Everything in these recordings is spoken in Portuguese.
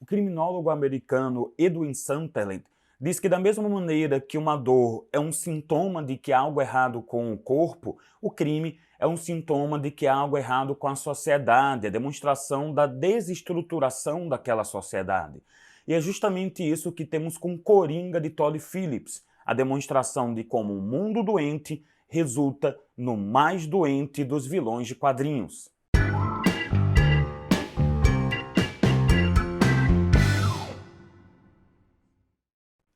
O criminólogo americano Edwin Sutherland diz que da mesma maneira que uma dor é um sintoma de que há algo errado com o corpo, o crime é um sintoma de que há algo errado com a sociedade, a demonstração da desestruturação daquela sociedade. E é justamente isso que temos com Coringa de Todd Phillips, a demonstração de como um mundo doente resulta no mais doente dos vilões de quadrinhos.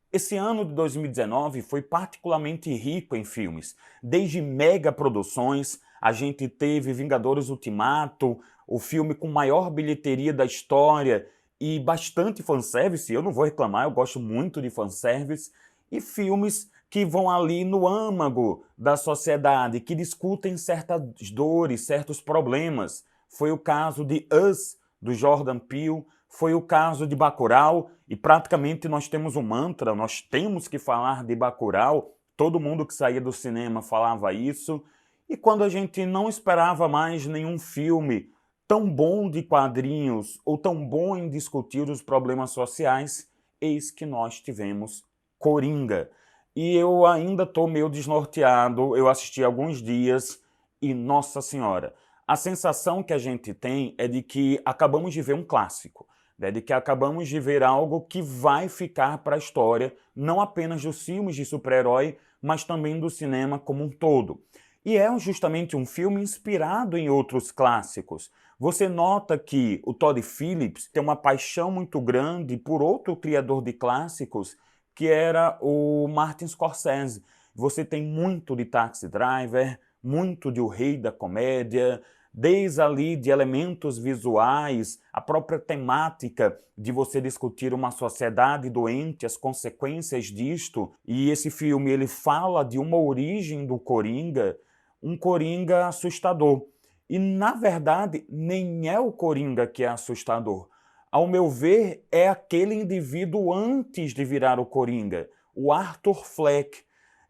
Esse ano de 2019 foi particularmente rico em filmes. Desde mega produções, a gente teve Vingadores Ultimato, o filme com maior bilheteria da história e bastante fanservice. Eu não vou reclamar, eu gosto muito de fanservice. E filmes que vão ali no âmago da sociedade, que discutem certas dores, certos problemas. Foi o caso de Us, do Jordan Peele, foi o caso de Bacurau, e praticamente nós temos um mantra, nós temos que falar de Bacurau, todo mundo que saía do cinema falava isso, e quando a gente não esperava mais nenhum filme tão bom de quadrinhos ou tão bom em discutir os problemas sociais, eis que nós tivemos Coringa. E eu ainda estou meio desnorteado, eu assisti alguns dias e, nossa senhora, a sensação que a gente tem é de que acabamos de ver um clássico, né, de que acabamos de ver algo que vai ficar para a história, não apenas dos filmes de super-herói, mas também do cinema como um todo. E é justamente um filme inspirado em outros clássicos. Você nota que o Todd Phillips tem uma paixão muito grande por outro criador de clássicos, que era o Martin Scorsese. Você tem muito de Taxi Driver, muito de O Rei da Comédia, desde ali de elementos visuais, a própria temática de você discutir uma sociedade doente, as consequências disto, e esse filme ele fala de uma origem do Coringa, um Coringa assustador. E, na verdade, nem é o Coringa que é assustador. Ao meu ver, é aquele indivíduo antes de virar o Coringa, o Arthur Fleck.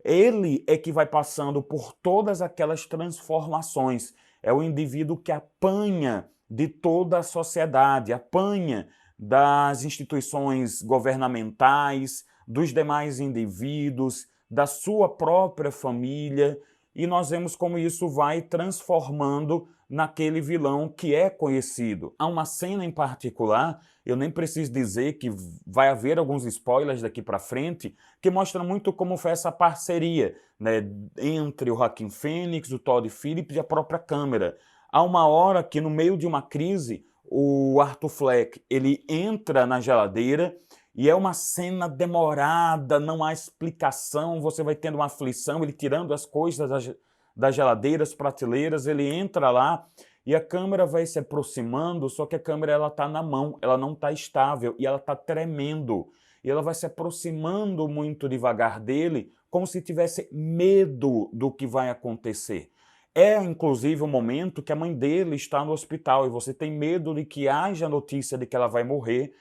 Ele é que vai passando por todas aquelas transformações. É o indivíduo que apanha de toda a sociedade, apanha das instituições governamentais, dos demais indivíduos, da sua própria família, e nós vemos como isso vai transformando naquele vilão que é conhecido. Há uma cena em particular, eu nem preciso dizer que vai haver alguns spoilers daqui para frente, que mostra muito como foi essa parceria, né, entre o Joaquin Phoenix, o Todd Phillips e a própria câmera. Há uma hora que, no meio de uma crise, o Arthur Fleck ele entra na geladeira e é uma cena demorada, não há explicação, você vai tendo uma aflição, ele tirando as coisas das geladeiras, prateleiras, ele entra lá e a câmera vai se aproximando, só que a câmera está na mão, ela não está estável e ela está tremendo. E ela vai se aproximando muito devagar dele, como se tivesse medo do que vai acontecer. É, inclusive, o momento que a mãe dele está no hospital e você tem medo de que haja notícia de que ela vai morrer,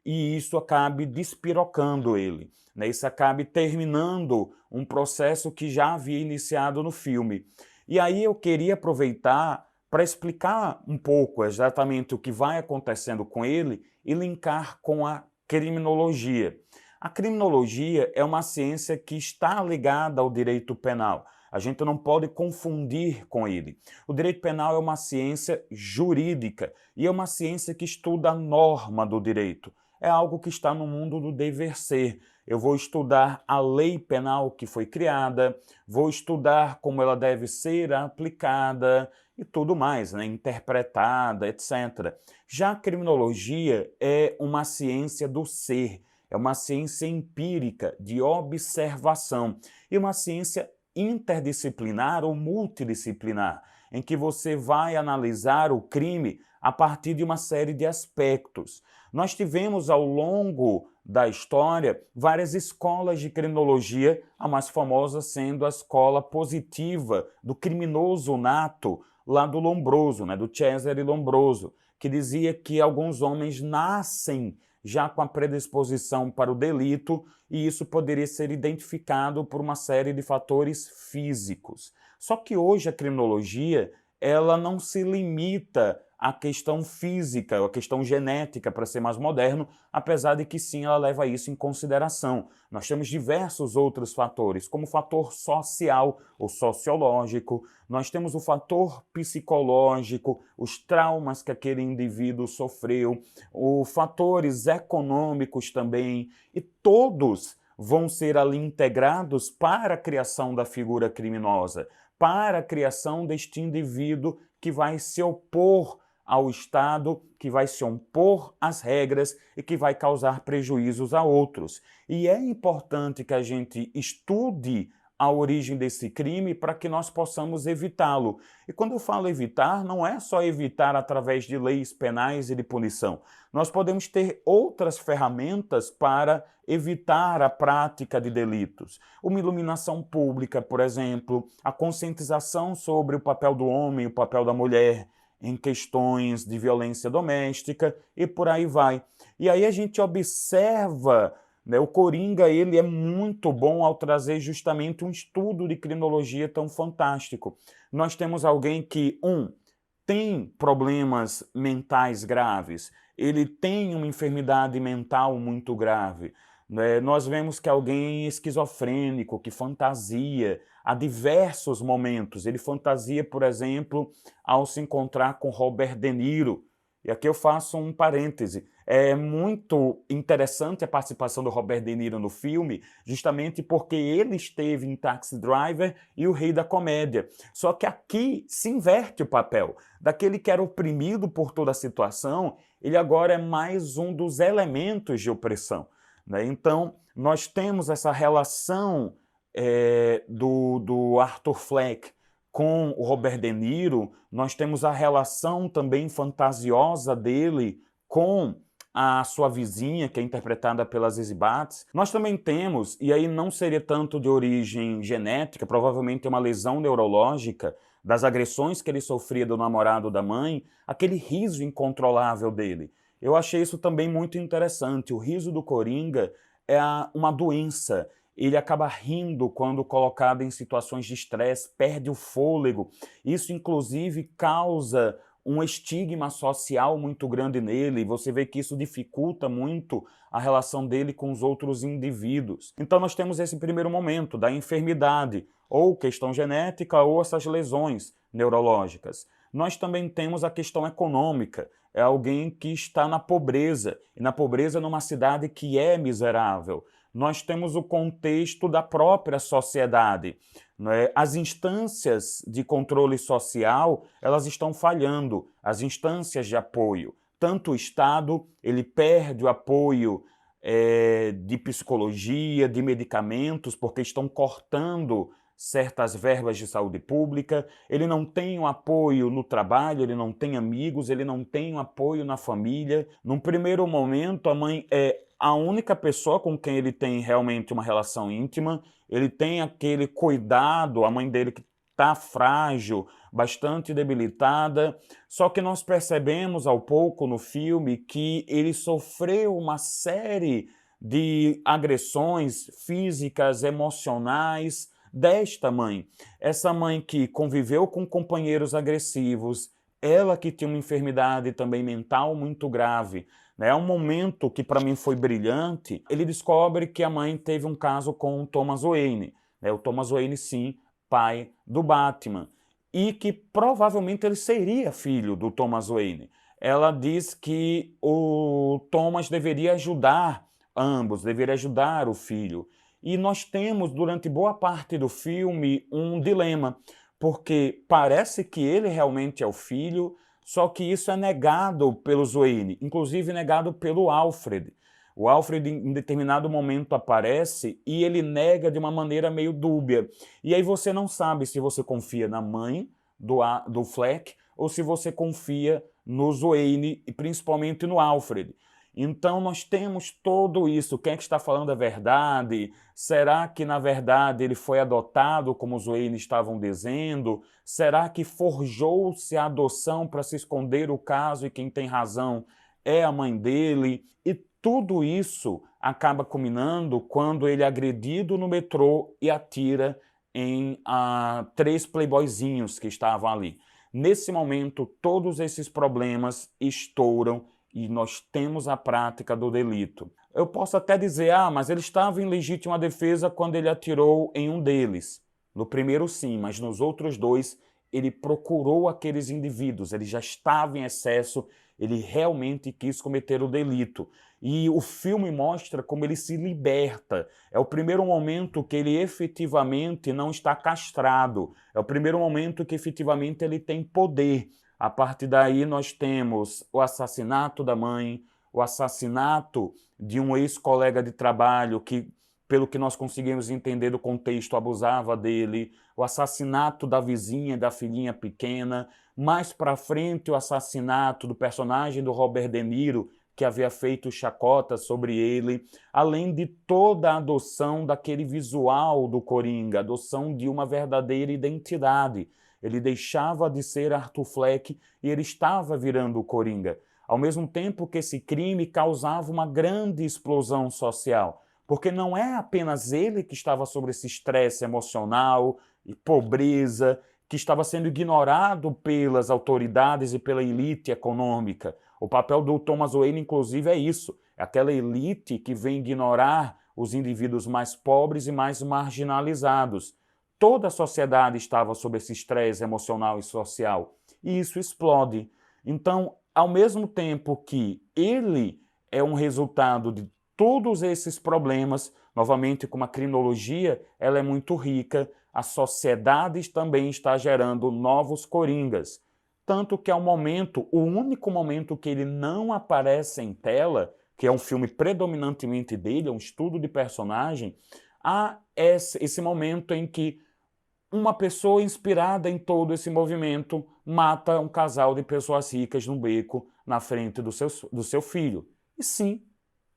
e isso acabe despirocando ele, né? Isso acabe terminando um processo que já havia iniciado no filme. E aí eu queria aproveitar para explicar um pouco exatamente o que vai acontecendo com ele e linkar com a criminologia. A criminologia é uma ciência que está ligada ao direito penal. A gente não pode confundir com ele. O direito penal é uma ciência jurídica e é uma ciência que estuda a norma do direito. É algo que está no mundo do dever ser. Eu vou estudar a lei penal que foi criada, vou estudar como ela deve ser aplicada e tudo mais, né? Interpretada, etc. Já a criminologia é uma ciência do ser, é uma ciência empírica, de observação, e uma ciência interdisciplinar ou multidisciplinar, em que você vai analisar o crime a partir de uma série de aspectos. Nós tivemos ao longo da história várias escolas de criminologia, a mais famosa sendo a escola positiva do criminoso nato, lá do Lombroso, né, do Cesare Lombroso, que dizia que alguns homens nascem já com a predisposição para o delito e isso poderia ser identificado por uma série de fatores físicos. Só que hoje a criminologia ela não se limita a questão física, a questão genética, para ser mais moderno, apesar de que sim, ela leva isso em consideração. Nós temos diversos outros fatores, como o fator social ou sociológico, nós temos o fator psicológico, os traumas que aquele indivíduo sofreu, os fatores econômicos também, e todos vão ser ali integrados para a criação da figura criminosa, para a criação deste indivíduo que vai se opor ao Estado, que vai se opor às regras e que vai causar prejuízos a outros. E é importante que a gente estude a origem desse crime para que nós possamos evitá-lo. E quando eu falo evitar, não é só evitar através de leis penais e de punição. Nós podemos ter outras ferramentas para evitar a prática de delitos. Uma iluminação pública, por exemplo, a conscientização sobre o papel do homem e o papel da mulher em questões de violência doméstica e por aí vai. E aí a gente observa, né, o Coringa, ele é muito bom ao trazer justamente um estudo de criminologia tão fantástico. Nós temos alguém que, tem problemas mentais graves, ele tem uma enfermidade mental muito grave. Nós vemos que alguém esquizofrênico, que fantasia a diversos momentos. Ele fantasia, por exemplo, ao se encontrar com Robert De Niro. E aqui eu faço um parêntese. É muito interessante a participação do Robert De Niro no filme, justamente porque ele esteve em Taxi Driver e O Rei da Comédia. Só que aqui se inverte o papel. Daquele que era oprimido por toda a situação, ele agora é mais um dos elementos de opressão. Então, nós temos essa relação do Arthur Fleck com o Robert De Niro, nós temos a relação também fantasiosa dele com a sua vizinha, que é interpretada pela Zazie Beetz. Nós também temos, e aí não seria tanto de origem genética, provavelmente uma lesão neurológica, das agressões que ele sofria do namorado da mãe, aquele riso incontrolável dele. Eu achei isso também muito interessante. O riso do Coringa é uma doença. Ele acaba rindo quando colocado em situações de estresse, perde o fôlego. Isso, inclusive, causa um estigma social muito grande nele. Você vê que isso dificulta muito a relação dele com os outros indivíduos. Então nós temos esse primeiro momento da enfermidade, ou questão genética, ou essas lesões neurológicas. Nós também temos a questão econômica. É alguém que está na pobreza, e na pobreza numa cidade que é miserável. Nós temos o contexto da própria sociedade. As instâncias de controle social, elas estão falhando, as instâncias de apoio. Tanto o Estado, ele perde o apoio de psicologia, de medicamentos, porque estão cortando certas verbas de saúde pública, ele não tem um apoio no trabalho, ele não tem amigos, ele não tem um apoio na família. Num primeiro momento, a mãe é a única pessoa com quem ele tem realmente uma relação íntima, ele tem aquele cuidado, a mãe dele que está frágil, bastante debilitada, só que nós percebemos ao pouco no filme que ele sofreu uma série de agressões físicas, emocionais, desta mãe. Essa mãe que conviveu com companheiros agressivos, ela que tinha uma enfermidade também mental muito grave. É um momento que para mim foi brilhante. Ele descobre que a mãe teve um caso com o Thomas Wayne. O Thomas Wayne, sim, pai do Batman. E que provavelmente ele seria filho do Thomas Wayne. Ela diz que o Thomas deveria ajudar ambos, deveria ajudar o filho. E nós temos, durante boa parte do filme, um dilema, porque parece que ele realmente é o filho, só que isso é negado pelo Wayne, inclusive negado pelo Alfred. O Alfred, em determinado momento, aparece e ele nega de uma maneira meio dúbia. E aí você não sabe se você confia na mãe do Fleck ou se você confia no Wayne e principalmente no Alfred. Então nós temos tudo isso. Quem é que está falando a verdade? Será que na verdade ele foi adotado como os Wayne estavam dizendo? Será que forjou-se a adoção para se esconder o caso e quem tem razão é a mãe dele? E tudo isso acaba culminando quando ele é agredido no metrô e atira em 3 playboyzinhos que estavam ali. Nesse momento, todos esses problemas estouram e nós temos a prática do delito. Eu posso até dizer, mas ele estava em legítima defesa quando ele atirou em um deles. No primeiro sim, mas nos outros dois ele procurou aqueles indivíduos, ele já estava em excesso, ele realmente quis cometer o delito. E o filme mostra como ele se liberta. É o primeiro momento que ele efetivamente não está castrado. É o primeiro momento que efetivamente ele tem poder. A partir daí nós temos o assassinato da mãe, o assassinato de um ex-colega de trabalho que, pelo que nós conseguimos entender do contexto, abusava dele, o assassinato da vizinha, da filhinha pequena, mais para frente o assassinato do personagem do Robert De Niro, que havia feito chacota sobre ele, além de toda a adoção daquele visual do Coringa, adoção de uma verdadeira identidade. Ele deixava de ser Arthur Fleck e ele estava virando o Coringa. Ao mesmo tempo que esse crime causava uma grande explosão social, porque não é apenas ele que estava sob esse estresse emocional e pobreza, que estava sendo ignorado pelas autoridades e pela elite econômica. O papel do Thomas Wayne, inclusive, é isso. É aquela elite que vem ignorar os indivíduos mais pobres e mais marginalizados. Toda a sociedade estava sob esse estresse emocional e social. E isso explode. Então, ao mesmo tempo que ele é um resultado de todos esses problemas, novamente com uma criminologia, ela é muito rica, a sociedade também está gerando novos coringas. Tanto que ao momento, o único momento que ele não aparece em tela, que é um filme predominantemente dele, é um estudo de personagem, há esse momento em que uma pessoa inspirada em todo esse movimento mata um casal de pessoas ricas no beco na frente do seu filho. E sim,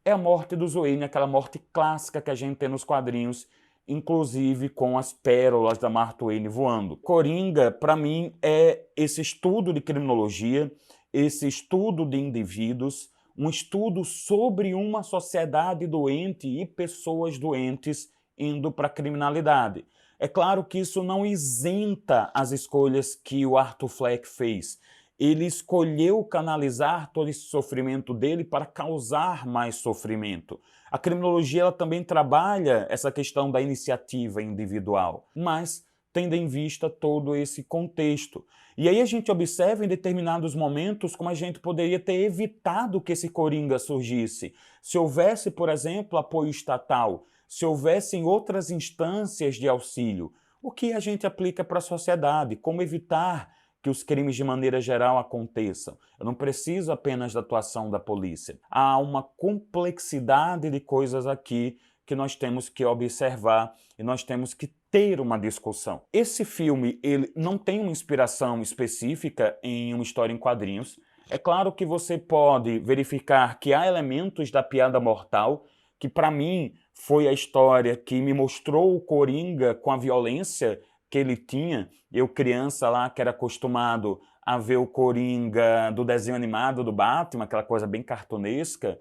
é a morte do Wayne, aquela morte clássica que a gente tem nos quadrinhos, inclusive com as pérolas da Martha Wayne voando. Coringa, para mim, é esse estudo de criminologia, esse estudo de indivíduos, um estudo sobre uma sociedade doente e pessoas doentes indo para a criminalidade. É claro que isso não isenta as escolhas que o Arthur Fleck fez. Ele escolheu canalizar todo esse sofrimento dele para causar mais sofrimento. A criminologia ela também trabalha essa questão da iniciativa individual, mas tendo em vista todo esse contexto. E aí a gente observa em determinados momentos como a gente poderia ter evitado que esse Coringa surgisse. Se houvesse, por exemplo, apoio estatal, se houvessem outras instâncias de auxílio, o que a gente aplica para a sociedade, como evitar que os crimes de maneira geral aconteçam. Eu não preciso apenas da atuação da polícia. Há uma complexidade de coisas aqui que nós temos que observar e nós temos que ter uma discussão. Esse filme ele não tem uma inspiração específica em uma história em quadrinhos. É claro que você pode verificar que há elementos da Piada Mortal, que para mim foi a história que me mostrou o Coringa com a violência que ele tinha. Eu, criança lá, que era acostumado a ver o Coringa do desenho animado do Batman, aquela coisa bem cartunesca.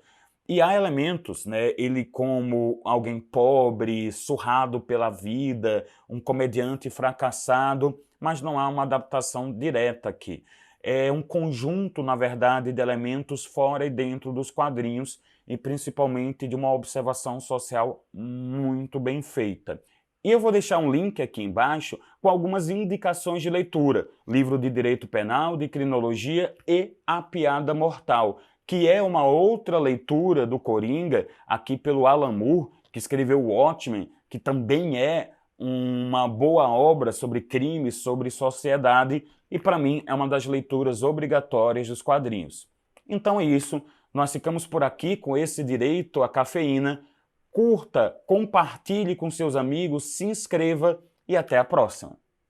E há elementos, né? Ele como alguém pobre, surrado pela vida, um comediante fracassado, mas não há uma adaptação direta aqui. É um conjunto, na verdade, de elementos fora e dentro dos quadrinhos, e principalmente de uma observação social muito bem feita. E eu vou deixar um link aqui embaixo com algumas indicações de leitura, livro de Direito Penal, de Criminologia e A Piada Mortal, que é uma outra leitura do Coringa, aqui pelo Alan Moore, que escreveu o Watchmen, que também é uma boa obra sobre crime, sobre sociedade, e para mim é uma das leituras obrigatórias dos quadrinhos. Então é isso, nós ficamos por aqui com esse Direito à Cafeína. Curta, compartilhe com seus amigos, se inscreva e até a próxima.